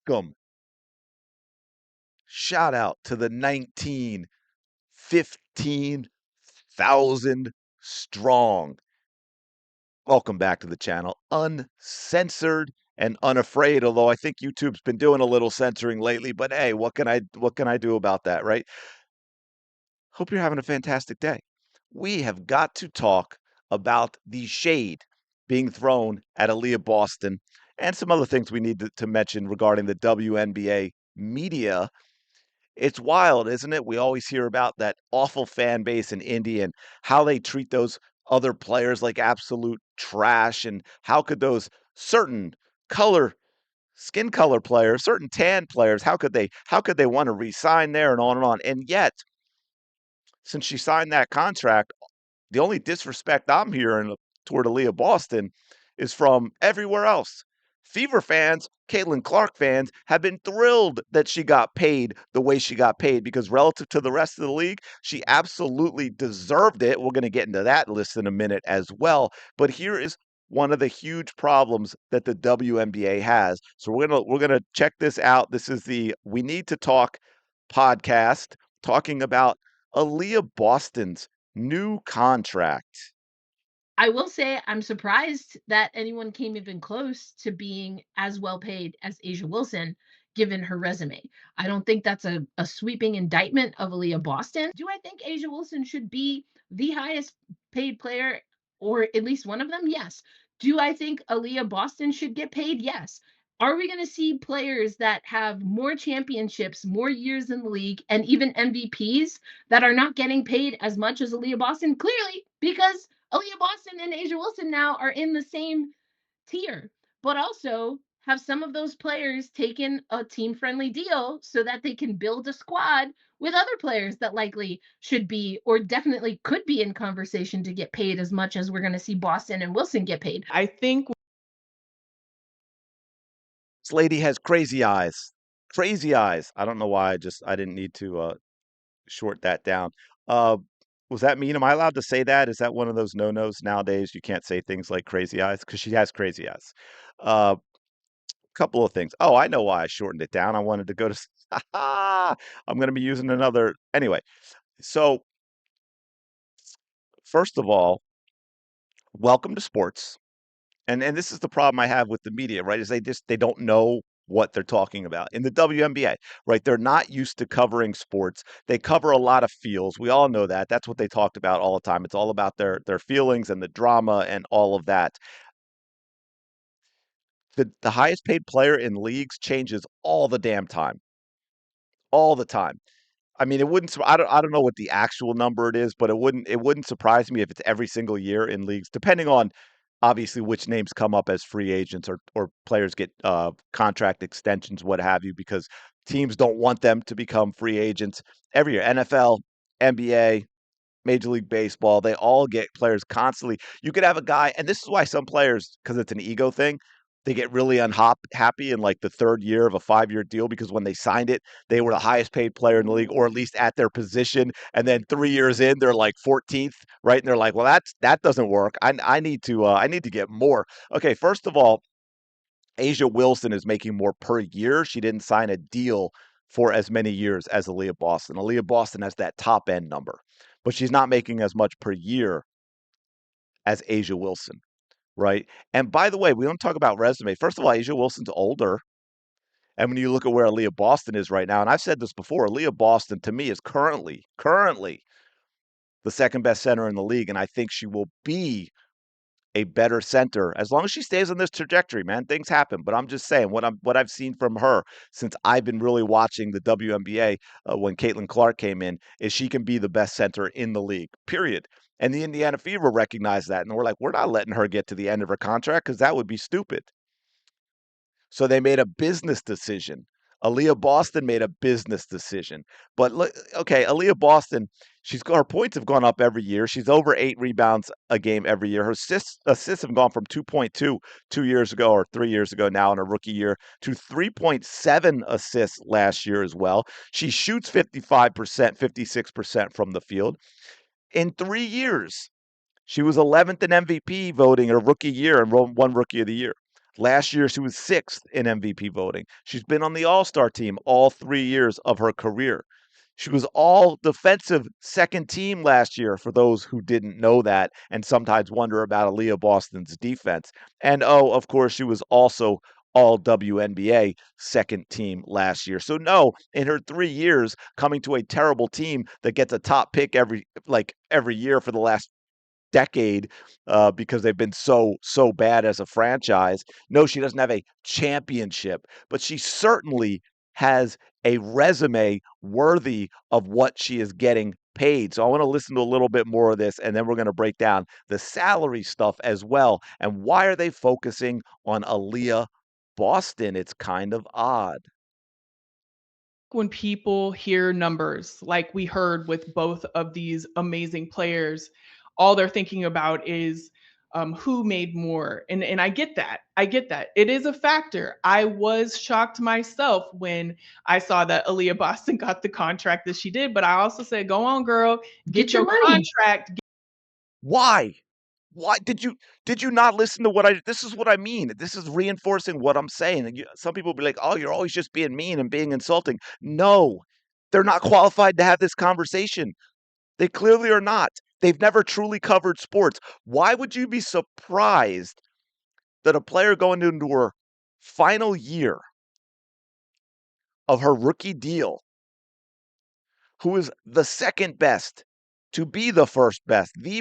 welcome. Shout out to the 15,000 strong. Welcome back to the channel. Uncensored and unafraid, although I think YouTube's been doing a little censoring lately, but hey, what can I do about that, right? Hope you're having a fantastic day. We have got to talk about the shade being thrown at Aliyah Boston and some other things we need to mention regarding the WNBA media. It's wild, isn't it? We always hear about that awful fan base in Indy and how they treat those other players like absolute trash. And how could those certain color, skin color players, certain tan players, how could they want to re-sign there and on and on? And yet, since she signed that contract, the only disrespect I'm hearing toward Aliyah Boston is from everywhere else. Fever fans, Caitlin Clark fans have been thrilled that she got paid the way she got paid because relative to the rest of the league, she absolutely deserved it. We're going to get into that list in a minute as well. But here is one of the huge problems that the WNBA has. So we're going to check this out. This is the We Need to Talk podcast talking about Aliyah Boston's new contract. I will say I'm surprised that anyone came even close to being as well paid as Asia Wilson, given her resume. I don't think that's a sweeping indictment of Aliyah Boston. Do I think Asia Wilson should be the highest paid player, or at least one of them? Yes. Do I think Aliyah Boston should get paid? Yes. Are we going to see players that have more championships, more years in the league, and even MVPs that are not getting paid as much as Aliyah Boston? Clearly, because Aliyah Boston and Asia Wilson now are in the same tier, but also have some of those players taken a team friendly deal so that they can build a squad with other players that likely should be or definitely could be in conversation to get paid as much as we're going to see Boston and Wilson get paid. I think This lady has crazy eyes. Crazy eyes. I don't know why I didn't need to short that down. Uh was that mean? Am I allowed to say that? Is that one of those no-nos nowadays? You can't say things like crazy eyes because she has crazy eyes. Uh couple of things. Oh, I know why I shortened it down. I wanted to go to I'm going to be using another anyway. So, first of all, welcome to sports. And this is the problem I have with the media, right? Is they don't know what they're talking about. In the WNBA, right? They're not used to covering sports. They cover a lot of feels. We all know that. That's what they talked about all the time. It's all about their feelings and the drama and all of that. The highest paid player in leagues changes all the damn time. All the time. I mean, it wouldn't. I don't know what the actual number it is, but it wouldn't surprise me if it's every single year in leagues, depending on obviously which names come up as free agents or players get contract extensions, what have you, because teams don't want them to become free agents every year. NFL, NBA, Major League Baseball, they all get players constantly. You could have a guy, and this is why some players, because it's an ego thing, they get really unhappy in like the third year of a 5-year deal because when they signed it, they were the highest paid player in the league, or at least at their position. And then 3 years in, they're like 14th, right? And they're like, well, that doesn't work. I need to get more. Okay, first of all, Asia Wilson is making more per year. She didn't sign a deal for as many years as Aliyah Boston. Aliyah Boston has that top end number, but she's not making as much per year as Asia Wilson, right? And by the way, we don't talk about resume. First of all, Asia Wilson's older. And when you look at where Aliyah Boston is right now, and I've said this before, Aliyah Boston to me is currently the second best center in the league. And I think she will be a better center as long as she stays on this trajectory, man. Things happen, but I'm just saying what I've seen from her since I've been really watching the WNBA when Caitlin Clark came in is she can be the best center in the league. Period. And the Indiana Fever recognized that, and we're like, we're not letting her get to the end of her contract because that would be stupid. So they made a business decision. Aliyah Boston made a business decision. But look, okay, Aliyah Boston, her points have gone up every year. She's over 8 rebounds a game every year. Her assists have gone from 2.2 2 years ago or 3 years ago now in her rookie year to 3.7 assists last year as well. She shoots 55%, 56% from the field. In 3 years, she was 11th in MVP voting her rookie year and won Rookie of the Year. Last year, she was 6th in MVP voting. She's been on the All-Star team all 3 years of her career. She was all defensive second team last year, for those who didn't know that and sometimes wonder about Aliyah Boston's defense. And oh, of course, she was also all WNBA second team last year. So no, in her 3 years coming to a terrible team that gets a top pick every year for the last decade, because they've been so bad as a franchise. No, she doesn't have a championship, but she certainly has a resume worthy of what she is getting paid. So I want to listen to a little bit more of this, and then we're going to break down the salary stuff as well. And why are they focusing on Aliyah Boston? It's kind of odd. When people hear numbers, like we heard with both of these amazing players, all they're thinking about is who made more. And I get that. I get that. It is a factor. I was shocked myself when I saw that Aliyah Boston got the contract that she did, but I also said, go on, girl, get Get your your money. contract. Why? Why did you not listen to what I this is what I mean. This is reinforcing what I'm saying. And some people will be like, "Oh, you're always just being mean and being insulting." No. They're not qualified to have this conversation. They clearly are not. They've never truly covered sports. Why would you be surprised that a player going into her final year of her rookie deal, who is the second best to be the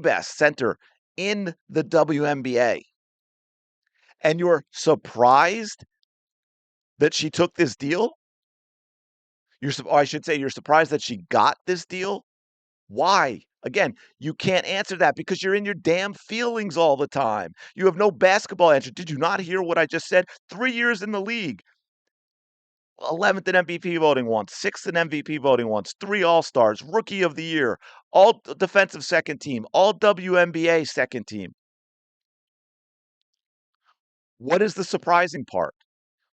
best center in the WNBA, and you're surprised that she took this deal? I should say, you're surprised that she got this deal? Why? Again, you can't answer that because you're in your damn feelings all the time. You have no basketball answer. Did you not hear what I just said? 3 years in the league, 11th in MVP voting once, 6th in MVP voting once, 3 All-Stars, Rookie of the Year, all defensive second team, all WNBA second team. What is the surprising part?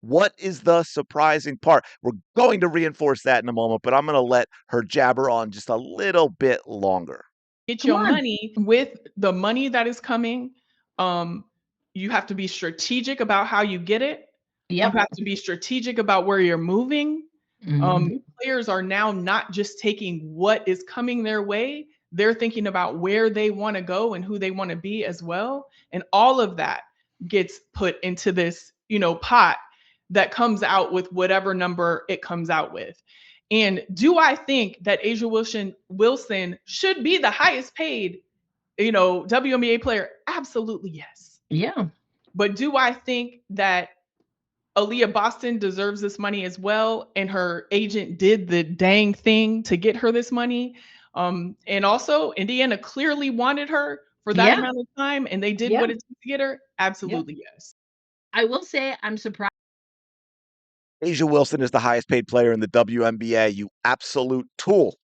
What is the surprising part? We're going to reinforce that in a moment, but I'm going to let her jabber on just a little bit longer. Get Come your on. money. With the money that is coming, um, you have to be strategic about how you get it. You Yep. have to be strategic about where you're moving. Mhm. Players are now not just taking what is coming their way, they're thinking about where they want to go and who they want to be as well. And all of that gets put into this, pot that comes out with whatever number it comes out with. And do I think that Wilson should be the highest paid, WNBA player? Absolutely yes. Yeah. But do I think that Aliyah Boston deserves this money as well, and her agent did the dang thing to get her this money? And also, Indiana clearly wanted her for that Yeah. amount of time, and they did Yeah. what it took to get her. Yeah. Absolutely yes. I will say I'm surprised. Asia Wilson is the highest paid player in the WNBA, you absolute tool.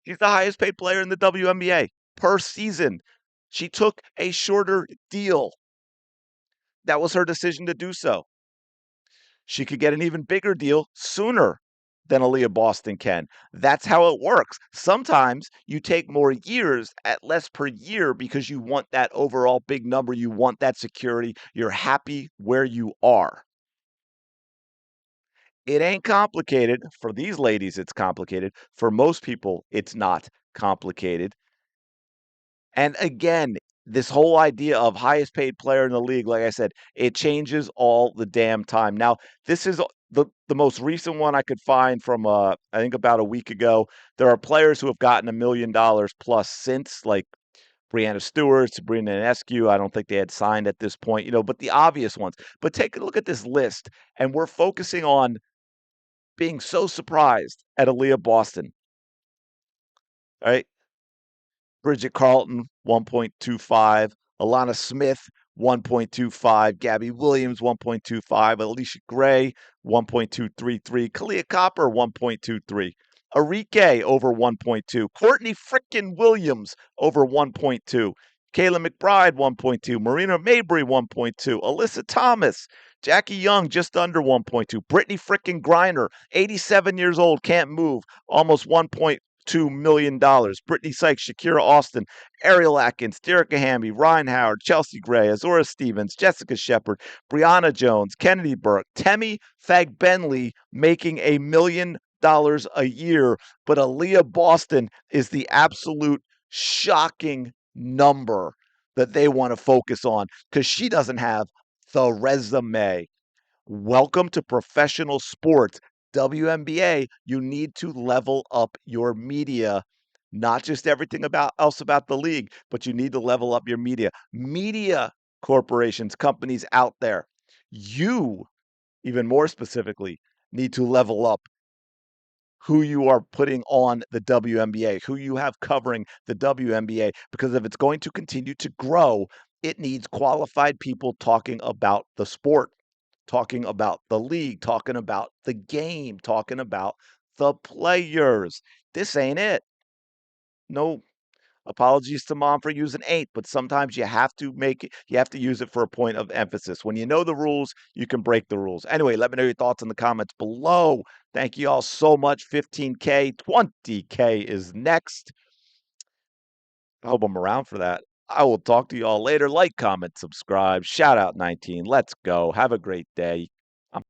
She's the highest paid player in the WNBA per season. She took a shorter deal. That was her decision to do so. She could get an even bigger deal sooner than Aliyah Boston can. That's how it works. Sometimes you take more years at less per year because you want that overall big number. You want that security. You're happy where you are. It ain't complicated. For these ladies, it's complicated. For most people, it's not complicated. And again, this whole idea of highest paid player in the league, like I said, it changes all the damn time. Now, this is the most recent one I could find from I think about a week ago. There are players who have gotten $1 million plus since, like Brianna Stewart, Sabrina Ionescu. I don't think they had signed at this point, but the obvious ones. But take a look at this list, and we're focusing on being so surprised at Aliyah Boston. All right. Bridget Carlton, 1.25. Alana Smith, 1.25. Gabby Williams, 1.25. Alicia Gray, 1.233. Kalia Copper, 1.23. Arike over 1.2. Courtney frickin' Williams over 1.2. Kayla McBride, 1.2. Marina Mabry, 1.2. Alyssa Thomas, Jackie Young, just under 1.2. Brittany frickin' Griner, 87 years old, can't move, almost 1. $2 million. Brittany Sykes, Shakira Austin, Ariel Atkins, Derica Hamby, Ryan Howard, Chelsea Gray, Azora Stevens, Jessica Shepard, Brianna Jones, Kennedy Burke, Temi Fagbenley making $1 million a year. But Aliyah Boston is the absolute shocking number that they want to focus on because she doesn't have the resume. Welcome to professional sports. WNBA, you need to level up your media, not just everything else about the league, but you need to level up your media. Media corporations, companies out there, you, even more specifically, need to level up who you are putting on the WNBA, who you have covering the WNBA, because if it's going to continue to grow, it needs qualified people talking about the sport, talking about the league, talking about the game, talking about the players. This ain't it. No apologies to mom for using ain't, but sometimes you have to use it for a point of emphasis. When you know the rules, you can break the rules. Anyway, let me know your thoughts in the comments below. Thank you all so much. 15K, 20K is next. I hope I'm around for that. I will talk to you all later. Like, comment, subscribe. Shout out 19. Let's go. Have a great day.